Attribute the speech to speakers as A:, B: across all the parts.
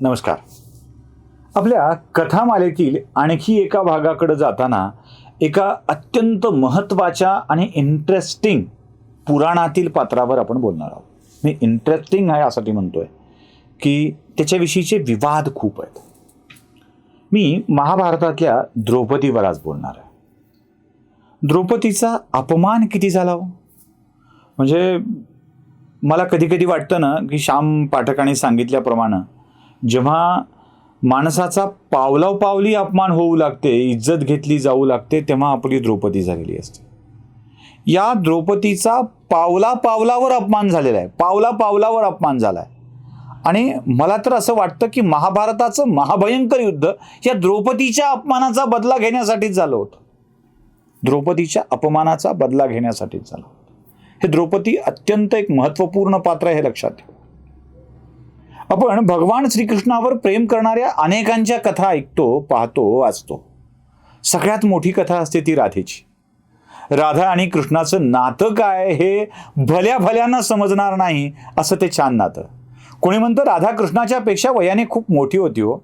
A: नमस्कार. आपल्या कथामालेतील आणखी एका भागाकडे जाताना एका अत्यंत महत्त्वाच्या आणि इंटरेस्टिंग पुराणातील पात्रावर आपण बोलणार आहोत. मी इंटरेस्टिंग आहे यासाठी म्हणतोय की त्याच्याविषयीचे विवाद खूप आहेत. मी महाभारतातल्या द्रौपदीवर आज बोलणार आहे. द्रौपदीचा अपमान किती झाला हो. म्हणजे मला कधी कधी वाटतं ना की श्याम पाठकाने सांगितल्याप्रमाणे जेव्हा माणसाचा पावलापावली अपमान होऊ लागते, इज्जत घेतली जाऊ लागते, तेव्हा आपली द्रौपदी झालेली असते. या द्रौपदीचा पावलापावलावर अपमान झालेला आहे, पावलापावलावर अपमान झाला आहे. आणि मला तर असं वाटतं की महाभारताचं महाभयंकर युद्ध या द्रौपदीच्या अपमानाचा बदला घेण्यासाठीच झालं होतं. द्रौपदीच्या अपमानाचा बदला घेण्यासाठीच झालं होतं. हे द्रौपदी अत्यंत एक महत्त्वपूर्ण पात्र आहे, हे लक्षात ठेवा. आपण भगवान श्रीकृष्णावर प्रेम करणाऱ्या अनेकांच्या कथा ऐकतो, पाहतो, वाचतो. सगळ्यात मोठी कथा असते ती राधेची. राधा आणि कृष्णाचं नातं काय हे भल्या भल्यांना समजणार नाही असं ते छान नातं. कोणी म्हणतं राधा कृष्णाच्या पेक्षा वयाने खूप मोठी होती हो,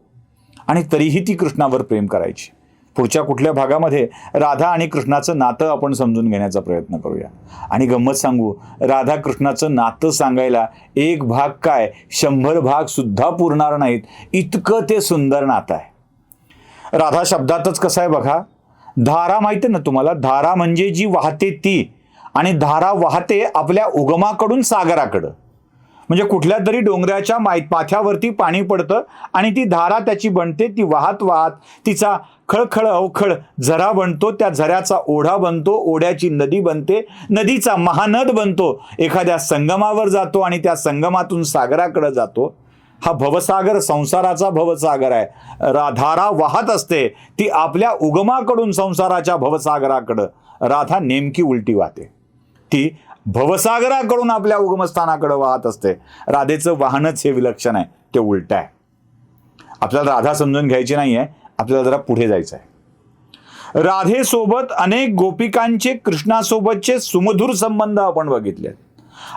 A: आणि तरीही ती कृष्णावर प्रेम करायची. पुढच्या कुठल्या भागामध्ये राधा आणि कृष्णाचं नातं आपण समजून घेण्याचा प्रयत्न करूया. आणि गंमत सांगू, राधा कृष्णाचं नातं सांगायला एक भाग काय 100 भाग सुद्धा पुरणार नाहीत, इतकं ते सुंदर नातं आहे. राधा शब्दातच कसं आहे बघा. धारा माहिती ना तुम्हाला, धारा म्हणजे जी वाहते ती, आणि धारा वाहते आपल्या उगमाकडून सागराकडं. म्हणजे कुठल्या तरी डोंगराच्या माथ्यावरती पाणी पडतं आणि ती धारा त्याची बनते. ती वाहत वाहत तिचा खळखळ अवखळ झरा बनतो, त्या झऱ्याचा ओढा बनतो, ओढ्याची नदी बनते, नदीचा महानद बनतो, एखाद्या संगमावर जातो आणि त्या संगमातून सागराकडे जातो. हा भवसागर संसाराचा भवसागर आहे. धारा वाहत असते, ती आपल्या उगमाकडून संसाराच्या भवसागराकडं. राधा नेमकी उलटी वाहते, ती भवसागराकडून आपल्या उगमस्थानाकडे वाहत असते. राधेचं वाहनच हे विलक्षण आहे, ते उलट आहे. आपल्याला राधा समजून घ्यायची नाही आहे, आपल्याला जरा पुढे जायचं आहे. राधेसोबत अनेक गोपिकांचे कृष्णासोबतचे सुमधुर संबंध आपण बघितले.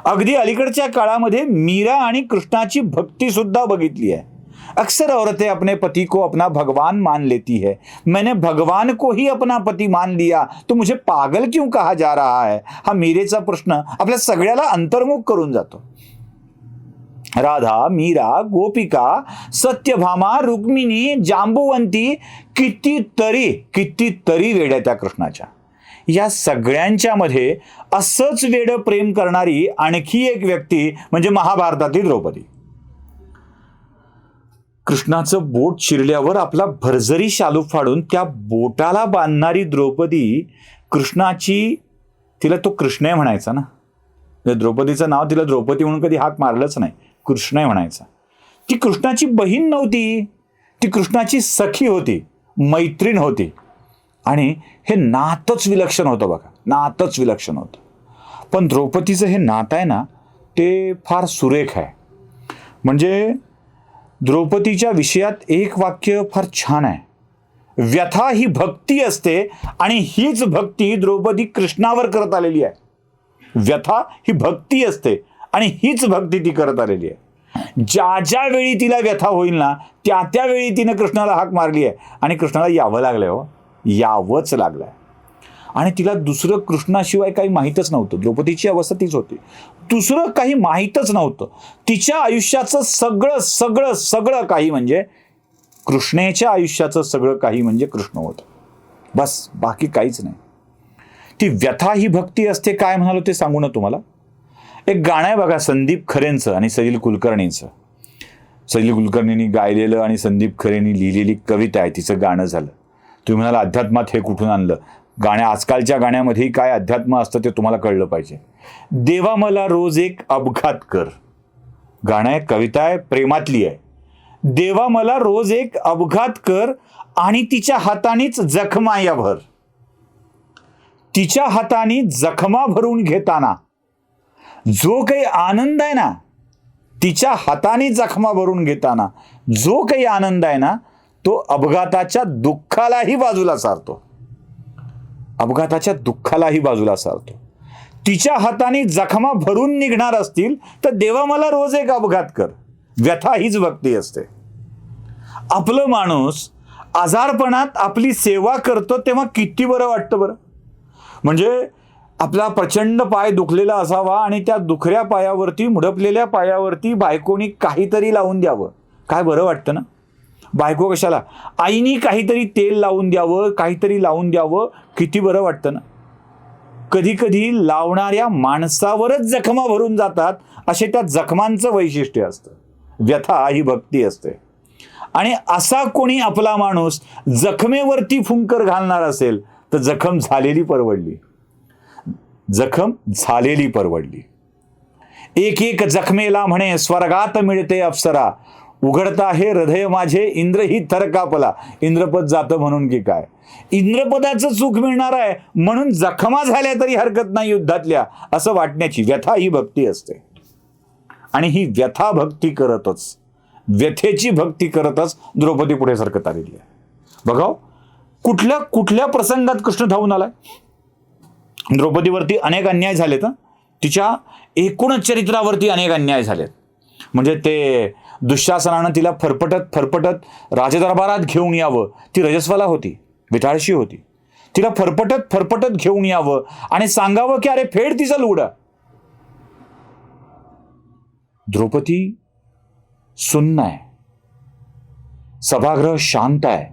A: अगदी अलीकडच्या काळामध्ये मीरा आणि कृष्णाची भक्ती सुद्धा बघितली आहे. अक्सर औरतें अपने पति को अपना भगवान मान लेती है. मैंने भगवान को ही अपना पति मान लिया तो मुझे पागल क्यों कहा जा रहा है. हा मीरेचा प्रश्न आपल्या सगळ्याला अंतर्मुख करून जातो. राधा, मीरा, गोपिका, सत्यभामा, रुक्मिणी, जांबुवंती, कितीतरी वेड्या त्या कृष्णाच्या. या सगळ्यांच्या मध्ये असंच वेडं प्रेम करणारी आणखी एक व्यक्ती म्हणजे महाभारतातील द्रौपदी. कृष्णाचं बोट चिरल्यावर आपला भरजरी शालू फाडून त्या बोटाला बांधणारी द्रौपदी कृष्णाची, तिला तो कृष्ण म्हणायचा ना. द्रौपदीचं नाव तिला द्रौपदी म्हणून कधी हाक मारलंच नाही, कृष्ण म्हणायचा. ती कृष्णाची बहीण नव्हती, ती कृष्णाची सखी होती, मैत्रीण होती. आणि हे नातच विलक्षण होतं बघा, नातच विलक्षण होतं. पण द्रौपदीचं हे नातं आहे ना, ते फार सुरेख आहे. म्हणजे द्रौपदीच्या विषयात एक वाक्य फार छान आहे. व्यथा ही भक्ती असते आणि हीच भक्ती द्रौपदी कृष्णावर करत आलेली आहे. व्यथा ही भक्ती असते आणि हीच भक्ती ती करत आलेली आहे. ज्या वेळी तिला व्यथा होईल ना, त्या वेळी तिने कृष्णाला हाक मारली आहे आणि कृष्णाला यावं लागलंय हो, यावंच लागलंय. आणि तिला दुसरं कृष्णाशिवाय काही माहीतच नव्हतं. द्रौपदीची अवस्था तीच होती, दुसरं काही माहीतच नव्हतं. तिच्या आयुष्याचं सगळं काही म्हणजे कृष्णेच्या आयुष्याचं सगळं काही म्हणजे कृष्ण होतं, बस, बाकी काहीच नाही. ती व्यथा ही भक्ती असते. काय म्हणालो ते सांगू ना तुम्हाला. एक गाणं आहे बघा संदीप खरेंचं आणि सलील कुलकर्णींचं. सलील कुलकर्णींनी गायलेलं आणि संदीप खरेंनी लिहिलेली कविता आहे, तिचं गाणं झालं. तुम्ही म्हणाला अध्यात्मात हे कुठून आणलं. आजकालच्या गाण्यामध्येही काय अध्यात्म असतं ते तुम्हाला कळलं पाहिजे. देवा मला रोज एक अपघात कर. गाणं आहे, कविता आहे, प्रेमातली आहे. देवा मला रोज एक अपघात कर आणि तिच्या हातानेच जखमा या भर. तिच्या हाताने जखमा भरून घेताना जो काही आनंद आहे ना, तिच्या हाताने जखमा भरून घेताना जो काही आनंद आहे ना, तो अपघाताच्या दुःखालाही बाजूला सारतो. अपघाताच्या दुःखालाही बाजूला सारतो. तिच्या हाताने जखमा भरून निघणार असतील तर देवा मला रोज एक अपघात कर. व्यथा हीच भक्ती असते. आपलं माणूस आजारपणात आपली सेवा करतो तेव्हा किती बरं वाटतं बरं. म्हणजे आपला प्रचंड पाय दुखलेला असावा आणि त्या दुखऱ्या पायावरती, मुडपलेल्या पायावरती बायकोनी काहीतरी लावून द्यावं, काय बरं वाटतं ना. बायको कशाला, आईनी काहीतरी तेल लावून द्यावं, काहीतरी लावून द्यावं, किती बरं वाटतं ना. कधी कधी लावणाऱ्या माणसावरच जखमा भरून जातात, असे त्या जखमांचं वैशिष्ट्य असतं. व्यथा ही भक्ती असते. आणि असा कोणी आपला माणूस जखमेवरती फुंकर घालणार असेल तर जखम झालेली परवडली. जखम झालेली परवडली. एक एक जखमेला म्हणे स्वर्गात मिळते अप्सरा, उघडता हे हृदय माझे इंद्रही थर कापला. इंद्रपद जातं म्हणून की काय, इंद्रपदाचं सुख मिळणार आहे म्हणून जखमा झाल्या तरी हरकत नाही युद्धातल्या, असं वाटण्याची व्यथा ही भक्ती असते. आणि ही व्यथा भक्ती करतच, व्यथेची भक्ती करतच द्रौपदी पुढे सरकत आलेली आहे. बघा कुठल्या कुठल्या प्रसंगात कृष्ण धावून आलाय. द्रौपदीवरती अनेक अन्याय झालेत, तिच्या एकूणच चरित्रावरती अनेक अन्याय झालेत. म्हणजे ते दुःशासनानं तिला फरफटत फरफटत राजदरबारात घेऊन यावं, ती रजस्वाला होती, विटाळशी होती, तिला फरफटत फरफटत घेऊन यावं आणि सांगावं की अरे फेड तिचा लुगडा. द्रौपदी सुन्न आहे, सभागृह शांत आहे.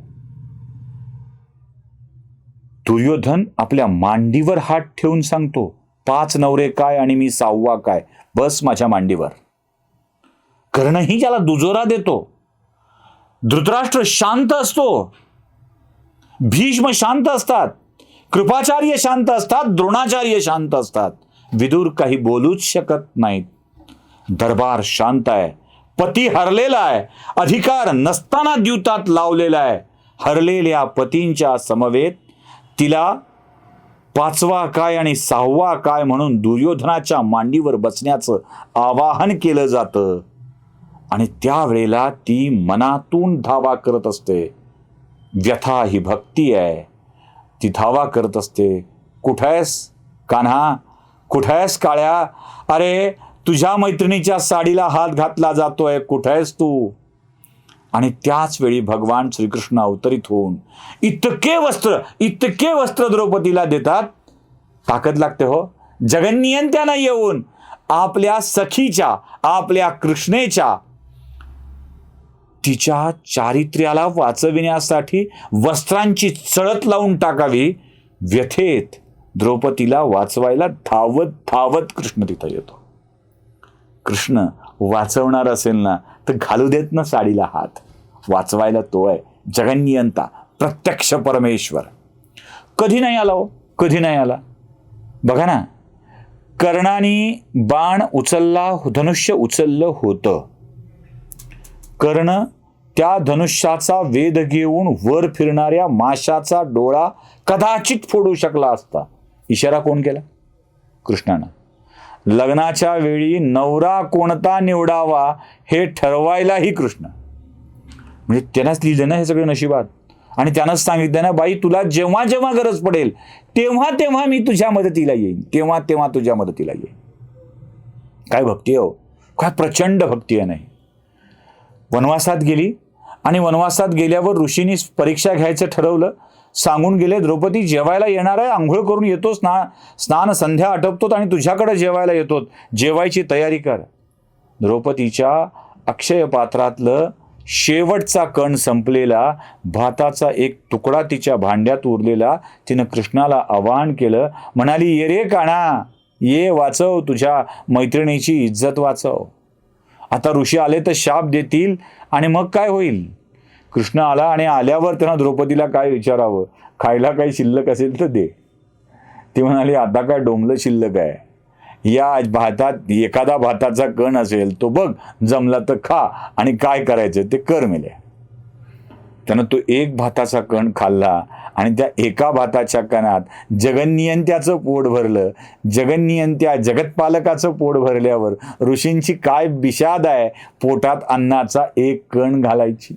A: दुर्योधन आपल्या मांडीवर हात ठेवून सांगतो 5 नवरे काय आणि मी 6वा काय, बस माझ्या मांडीवर. कर्णही त्याला दुजोरा देतो. धृतराष्ट्र शांत असतो, भीष्म शांत असतात, कृपाचार्य शांत असतात, द्रोणाचार्य शांत असतात, विदुर काही बोलूच शकत नाहीत. दरबार शांत आहे. पती हरलेला आहे, अधिकार नसताना द्यूतात लावलेला आहे. हरलेल्या पतींच्या समवेत तिला 5वा काय आणि 6वा काय म्हणून दुर्योधनाच्या मांडीवर बसण्याचं आवाहन केलं जातं. आणि त्यावेळेला ती मनातून धावा करत असते. व्यथा ही भक्ती आहे. ती धावा करत असते. कुठेस कान्हा, कुठेस काळ्या, अरे तुझ्या मैत्रिणीच्या साडीला हात घातला जातोय, कुठेस तू. आणि त्याच वेळी भगवान श्रीकृष्ण अवतरित होऊन इतके वस्त्र द्रौपदीला देतात. ताकद लागते हो. जगन्नियंत्यानं येऊन आपल्या सखीच्या, आपल्या कृष्णेच्या, तिच्या चारित्र्याला वाचविण्यासाठी वस्त्रांची चळत लावून टाकावी. व्यथेत द्रौपदीला वाचवायला धावत धावत कृष्ण तिथं येतो. कृष्ण वाचवणार असेल ना तर घालू देत ना साडीला हात. वाचवायला तो आहे जगन्नियंता, प्रत्यक्ष परमेश्वर. कधी नाही आला हो, कधी नाही आला. बघा ना, कर्णाने बाण उचलला, धनुष्य उचललं होतं. कर्ण त्या धनुष्याचा वेध घेऊन वर फिरणाऱ्या माशाचा डोळा कदाचित फोडू शकला असता. इशारा कोण केला? कृष्णानं. लग्नाच्या वेळी नवरा कोणता निवडावा हे ठरवायलाही कृष्ण. म्हणजे त्यानंच लिहिलं ना हे सगळं नशिबात. आणि त्यानंच सांगितलं ना, बाई तुला जेव्हा जेव्हा गरज पडेल तेव्हा तेव्हा मी तुझ्या मदतीला येईन, तेव्हा तेव्हा तुझ्या मदतीला येईन. काय भक्ती हो, काय प्रचंड भक्ती आहे. नाही, वनवासात गेली आणि वनवासात गेल्यावर ऋषींनी परीक्षा घ्यायचं ठरवलं. सांगून गेले द्रौपदी जेवायला येणार आहे, आंघोळ करून येतोस ना, स्नान संध्या आटपतो आणि तुझ्याकडे जेवायला येतो, जेवायची तयारी कर. द्रौपदीच्या अक्षय पात्रातलं शेवटचा कण संपलेला भाताचा एक तुकडा तिच्या भांड्यात उरलेला तिनं कृष्णाला आवाहन केलं. म्हणाली, ये रे काणा, ये, वाचव तुझ्या मैत्रिणीची इज्जत वाचव. आता ऋषी आले तर शाप देतील आणि मग काय होईल. कृष्ण आला आणि आल्यावर त्यांना द्रौपदीला काय विचारावं, खायला काही शिल्लक असेल तर दे. ती म्हणाली, आता काय डोंबलं शिल्लक आहे, या भातात एखादा भाताचा कण असेल तो बघ, जमला तर खा आणि काय करायचं ते कर मेले. त्यानं तो एक भाताचा कण खाल्ला आणि त्या एका भाताच्या कणात जगन्नियंत्याचं पोट भरलं. जगन्नियंत्या जगतपालकाचं पोट भरल्यावर ऋषींची काय विषाद आहे पोटात अन्नाचा एक कण घालायची.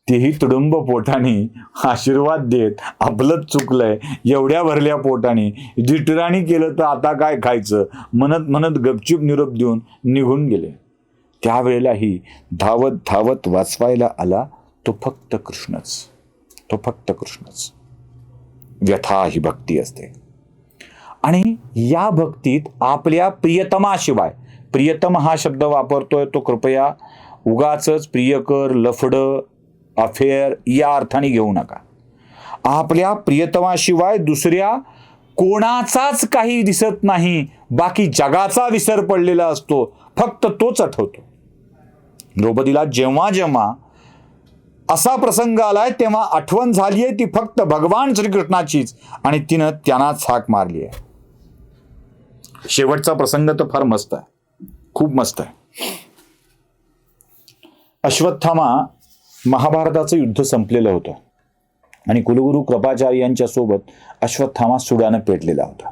A: तेही तुडुंब पोटाने आशीर्वाद देत, आपलंच चुकलंय एवढ्या भरल्या पोटाने, जिटराणी केलं तर आता काय खायचं म्हणत म्हणत गपचूप निरोप देऊन निघून गेले. त्यावेळेलाही धावत धावत वाचवायला आला तो फक्त कृष्णच, तो फक्त कृष्णच. व्यथा ही भक्ती असते. आणि या भक्तीत आपल्या प्रियतमाशिवाय, प्रियतम हा शब्द वापरतोय तो कृपया उगाचच प्रियकर, लफडं, अफेअर या अर्थाने घेऊ नका. आपल्या प्रियतमाशिवाय दुसऱ्या कोणाचाच काही दिसत नाही. बाकी जगाचा विसर पडलेला असतो, फक्त तोच आठवतो. द्रौपदीला जेव्हा जेव्हा असा प्रसंग आलाय तेव्हा आठवण झालीये ती फक्त भगवान श्रीकृष्णाचीच, आणि तिनं त्यांनाच हाक मारली आहे. शेवटचा प्रसंग तर फार मस्त आहे, खूप मस्त आहे. अश्वत्थामा, महाभारताचं युद्ध संपलेलं होतं आणि कुलगुरू कृपाचार्य यांच्या सोबत अश्वत्थामा सुडानं पेटलेला होता.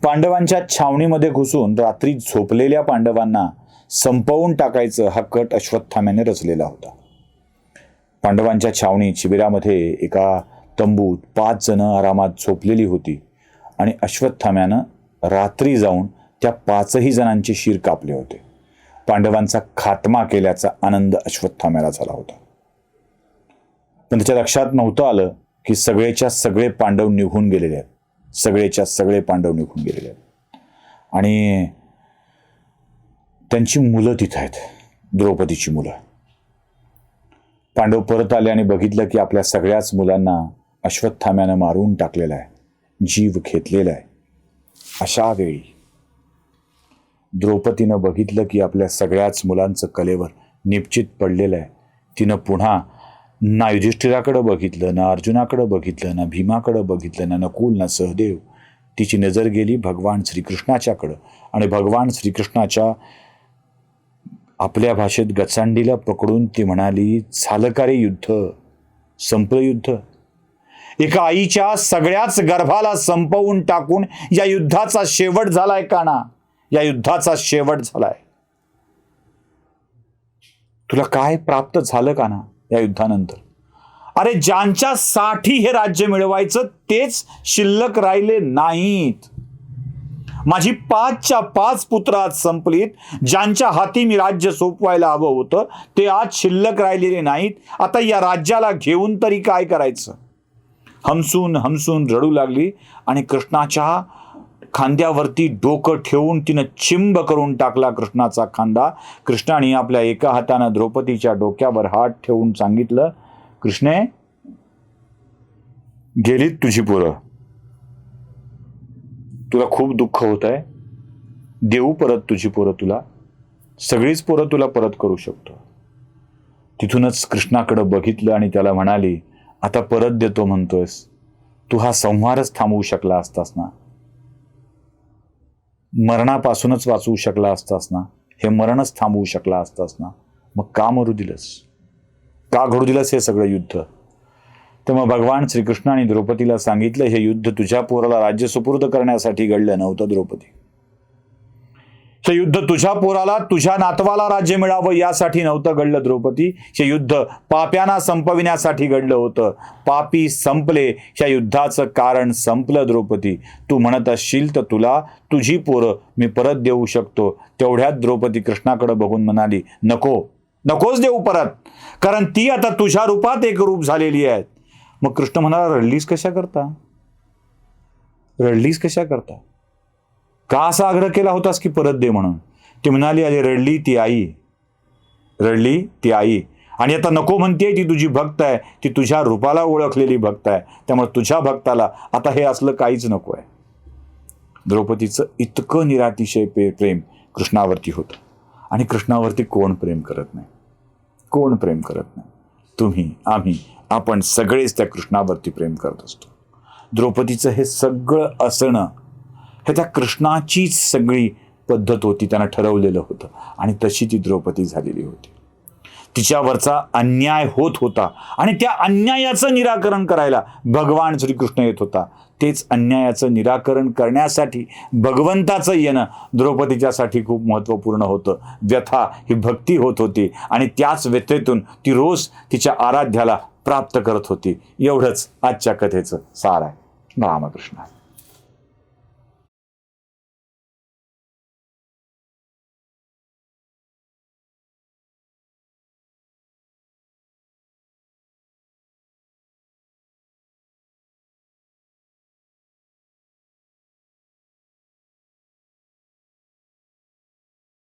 A: पांडवांच्या छावणीमध्ये घुसून रात्री झोपलेल्या पांडवांना संपवून टाकायचं हा कट अश्वत्थाम्याने रचलेला होता. पांडवांच्या छावणीत शिबिरामध्ये एका तंबूत 5 जण आरामात झोपलेली होती आणि अश्वत्थाम्यानं रात्री जाऊन त्या 5ही जणांचे शिर कापले होते. पांडवांचा खात्मा केल्याचा आनंद अश्वत्थाम्याला झाला होता. पण त्याच्या लक्षात नव्हतं आलं की सगळेच्या सगळे पांडव निघून गेलेले आहेत. सगळेच्या सगळे पांडव निघून गेलेले आहेत आणि त्यांची मुलं तिथं आहेत, द्रौपदीची मुलं. पांडव परत आले आणि बघितलं की आपल्या सगळ्याच मुलांना अश्वत्थाम्यानं मारून टाकलेला आहे, जीव घेतलेला आहे. अशा वेळी द्रौपदीनं बघितलं की आपल्या सगळ्याच मुलांचं कलेवर निश्चित पडलेलं आहे. तिनं पुन्हा ना युधिष्ठिराकडं बघितलं, ना अर्जुनाकडं बघितलं, ना भीमाकडं बघितलं, ना नकुल, ना सहदेव. तिची नजर गेली भगवान श्रीकृष्णाच्याकडं आणि भगवान श्रीकृष्णाच्या आपल्या भाषेत गचांडीला पकडून ती म्हणाली, झालं का रे युद्ध? संपलं युद्ध? एका आईच्या सगळ्याच गर्भाला संपवून टाकून या युद्धाचा शेवट झालाय का ना? या युद्धाचा शेवट झालाय. तुला काय प्राप्त झालं का ना या युद्धानंतर? अरे ज्यांच्यासाठी हे राज्य मिळवायचं तेच शिल्लक राहिले नाहीत. माझी 5च्या 5 पुत्र आज संपलीत. ज्यांच्या हाती मी राज्य सोपवायला हवं होतं ते आज शिल्लक राहिलेले नाहीत. आता या राज्याला घेऊन तरी काय करायचं? हमसून हमसून रडू लागली आणि कृष्णाच्या खांद्यावरती डोकं ठेवून तिनं चिंब करून टाकला कृष्णाचा खांदा. कृष्णाने आपल्या एका हातानं द्रौपदीच्या डोक्यावर हात ठेवून सांगितलं, कृष्णे, गेलीत तुझी पोरं. तुला खूप दुःख होत आहे. देऊ परत तुझी पोरं तुला. सगळीच पोरं तुला परत करू शकतो. तिथूनच कृष्णाकडे बघितलं आणि त्याला म्हणाली, आता परत देतो म्हणतोयस, तू हा संहारच थांबवू शकला असतास ना? मरणापासूनच वाचवू शकला असतास ना? हे मरणच थांबवू शकला असतास ना? मग का मरू दिलंस? का घडू दिलंस हे सगळं युद्ध? तेव्हा भगवान श्रीकृष्णाने द्रौपदीला सांगितलं, हे युद्ध तुझ्या पोराला राज्य सुपूर्द करण्यासाठी घडलं नव्हतं द्रौपदी. हे युद्ध तुझ्या पोराला, तुझ्या नातवाला राज्य मिळावं यासाठी नव्हतं घडलं द्रौपदी. हे युद्ध पाप्यांना संपविण्यासाठी घडलं होतं. पापी संपले, ह्या युद्धाचं कारण संपलं द्रौपदी. तू म्हणत असशील तर तुला तुझी पोरं मी परत देऊ शकतो. तेवढ्यात द्रौपदी कृष्णाकडे बघून म्हणाली, नको, नकोच देऊ परत, कारण ती आता तुझ्या रूपात एक रूप झालेली आहे. मग कृष्ण म्हणाला, रडलीस कशा करता? रडलीस कशा करता? का असा आग्रह केला होतास की परत दे म्हणून? ती म्हणाली, अरे रडली ती आई, रडली ती आई, आणि आता नको म्हणते, ती तुझी भक्त आहे, ती तुझ्या रूपाला ओळखलेली भक्त आहे, त्यामुळे तुझ्या भक्ताला आता हे असलं काहीच नको आहे. द्रौपदीचं इतकं निरातिशय प्रेम कृष्णावरती होतं. आणि कृष्णावरती कोण प्रेम करत नाही? कोण प्रेम करत नाही? तुम्ही, आम्ही, आपण सगळेच त्या कृष्णावरती प्रेम करत असतो. द्रौपदीचं हे सगळं असणं हे त्या कृष्णाचीच सगळी पद्धत होती, त्यानं ठरवलेलं होतं आणि तशी ती द्रौपदी झालेली होती. तिच्यावरचा अन्याय होत होता आणि त्या अन्यायाचं निराकरण करायला भगवान श्रीकृष्ण येत होता. तेच अन्यायाचं निराकरण करण्यासाठी भगवंताचं येणं द्रौपदीच्यासाठी खूप महत्त्वपूर्ण होतं. व्यथा ही भक्ती होत होती आणि त्याच व्यथेतून ती रोज तिच्या आराध्याला प्राप्त करत होती. एवढंच आजच्या कथेचं सार आहे. रामकृष्ण.